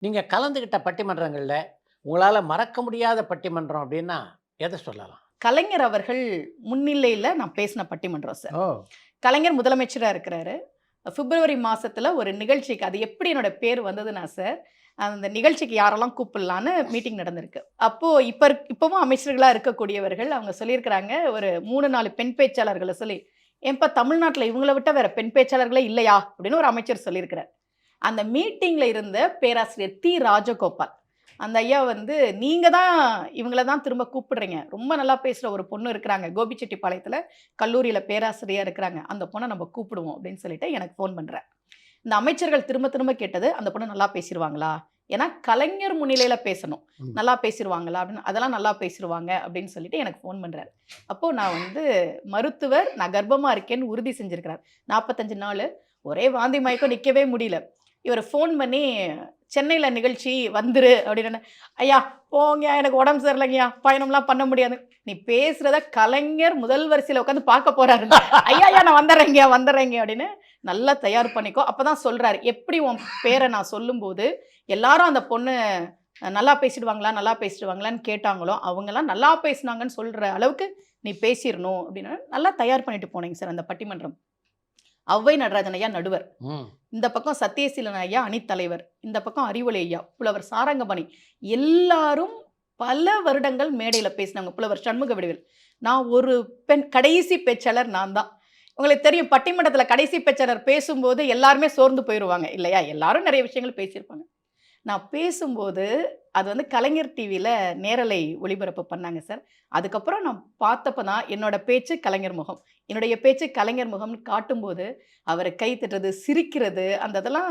நீங்க கலந்துக்கிட்ட பட்டிமன்றங்கள்ல, உங்களால மறக்க முடியாத பட்டிமன்றம் அப்டின்னா, எத சொல்லலாம்? கலைஞர் அவர்கள் முன்னிலையில நான் பேசின பட்டிமன்றம் சார். ஓ! கலைஞர் முதலமைச்சரா இருக்கிறாரு. பிப்ரவரி மாசத்துல ஒரு நிகழ்ச்சிக்கு அது எப்படி என்னோட பேர் வந்ததுன்னா சார், அந்த நிகழ்ச்சிக்கு யாரெல்லாம் கூப்பிடலான்னு மீட்டிங் நடந்திருக்கு. அப்போ இப்பவும் அமைச்சர்களா இருக்கக்கூடியவர்கள் அவங்க சொல்லியிருக்கிறாங்க, ஒரு 3, 4 பெண் பேச்சாளர்கள சொல்லி, "ஏன்பா தமிழ்நாட்டுல இவங்கள விட்டா வேற பெண் பேச்சாளர்களே இல்லையா?" அப்படின்னு ஒரு அமைச்சர் சொல்லியிருக்கிறார். அந்த மீட்டிங்ல இருந்த பேராசிரியர் ராஜகோபால். அந்த ஐயா வந்து, "நீங்க தான் இவங்கள தான் திரும்ப கூப்பிடுறீங்க. ரொம்ப நல்லா பேசுற ஒரு பொண்ணு இருக்கிறாங்க. கோபிச்செட்டிப்பாளையத்தில கல்லூரியில பேராசிரியரா இருக்கிறாங்க. அந்த பொண்ண நம்ம கூப்பிடுவோம்." அப்படின்னு சொல்லிட்டு எனக்கு ஃபோன் பண்றார். இந்த அமைச்சர்கள் திரும்ப திரும்ப கேட்டது, "அந்த பொண்ணு நல்லா பேசிருவாங்களா?" ஏன்னா கலைஞர் முன்னிலையில பேசணும். ம். "நல்லா பேசிருவாங்களா?" அப்படின்னு. "அதெல்லாம் நல்லா பேசிருவாங்க." அப்படின்னு சொல்லிட்டு எனக்கு ஃபோன் பண்றாரு. அப்போ நான் வந்து மருத்துவர், நான் கர்ப்பமா இருக்கேன்னு உறுதி செஞ்சிருக்கிறார். 45 நாளு. ஒரே வாந்தி மயக்கம் நிக்கவே முடியல. இவரு ஃபோன் பண்ணி, "சென்னையில நிகழ்ச்சி வந்துரு" அப்படின்னோனே, "ஐயா போங்கய்யா எனக்கு உடம்பு சரியில்லைங்கய்யா. பயணம்லாம் பண்ண முடியாது." "நீ பேசுறத கலைஞர் முதல் வரிசையில உட்கார்ந்து பார்க்க போறாருன்னு." "ஐயா நான் வந்துர்றேங்கய்யா, வந்துர்றேங்க" அப்படின்னு, "நல்லா தயார் பண்ணிக்கோ." அப்பதான் சொல்றாரு, "எப்படி உன் பேர நான் சொல்லும்போது, எல்லாரும் அந்த பொண்ணு நல்லா பேசிடுவாங்களா, நல்லா பேசிடுவாங்களான்னு கேட்டாங்களோ, அவங்கலாம் நல்லா பேசுனாங்கன்னு சொல்ற அளவுக்கு நீ பேசிறணும்." அப்படின்னு நல்லா தயார் பண்ணிட்டு போனேங்க சார் அந்த பட்டிமன்றம். ஔவை நடராஜன் ஐயா நடுவர். ம். இந்த பக்கம் சத்தியசீலன் ஐயா அணித்தலைவர். இந்த பக்கம் அறிவொளி ஐயா, புலவர் சாரங்கபாணி. எல்லாரும் பல வருடங்கள் மேடையில பேசினவங்க. புலவர் சண்முக வடிவேல். நான் ஒரு பெண் கடைசி பேச்சாளர் நான் தான். உங்களுக்கு தெரியும் பட்டிமன்றத்தில கடைசி பேச்சாளர் பேசும்போது எல்லாருமே சோர்ந்து போயிருவாங்க இல்லையா? எல்லாரும் நெறைய விஷயங்கள் பேசியிருப்பாங்க. நான் பேசும்போது, அது வந்து கலைஞர் டிவில நேரலை ஒளிபரப்பு பண்ணாங்க சார். அதுக்கப்புறம் நான் பார்த்தப்ப தான் என்னோட பேச்சு கலைஞர் முகம். என்னுடைய பேச்சு கலைஞர் முகம்னு காட்டும்போது, அவரு கை தட்டுறது, சிரிக்கிறது, அந்த இதெல்லாம்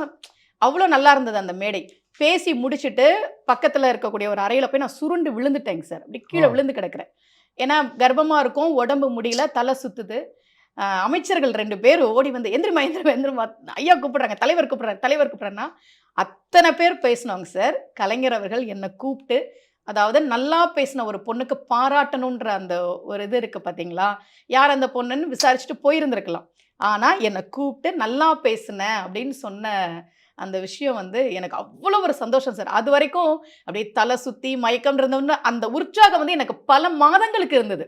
அவ்ளோ நல்லா இருந்தது அந்த மேடை. பேசி முடிச்சுட்டு, பக்கத்துல இருக்கக்கூடிய ஒரு அறையில போய் நான் சுருண்டு விழுந்துட்டேங்க சார். அப்படியே கீழ ஓ! விழுந்து கிடக்கிறேன். ஏன்னா கர்ப்பமா இருக்கோம், உடம்பு முடியல, தல சுத்துது. அமைச்சர்கள் 2 பேர் ஓடி வந்து, "எந்திரிம்மா, எந்திரிம்மா, எந்திரிம்மா. ஐயா கூப்பிடுறாங்க, தலைவர் கூப்பிடுறாரு, தலைவர் கூப்பிடுறாருன்னா" அத்தன பேர் பேசினோங்க சார். கலைஞர் அவர்கள் என்ன கூப்ட்டு, அதாவது நல்லா பேசின ஒரு பொண்ணுக்கு பாராட்டணுன்ற அந்த ஒரு இது இருக்கு பார்த்தீங்களா? யார் அந்த பொண்ணுன்னு விசாரிச்சுட்டு போயிருந்திருக்கலாம். ஆனா, என்ன கூப்ட்டு "நல்லா பேசுன" அப்படின்னு சொன்ன அந்த விஷயம் வந்து எனக்கு அவ்வளோ ஒரு சந்தோஷம் சார். அதுவரைக்கும் அப்படியே தல சுத்தி மயக்கம் இருந்தோன அந்த உற்சாகம் வந்து எனக்கு பல மாதங்களுக்கு இருந்தது.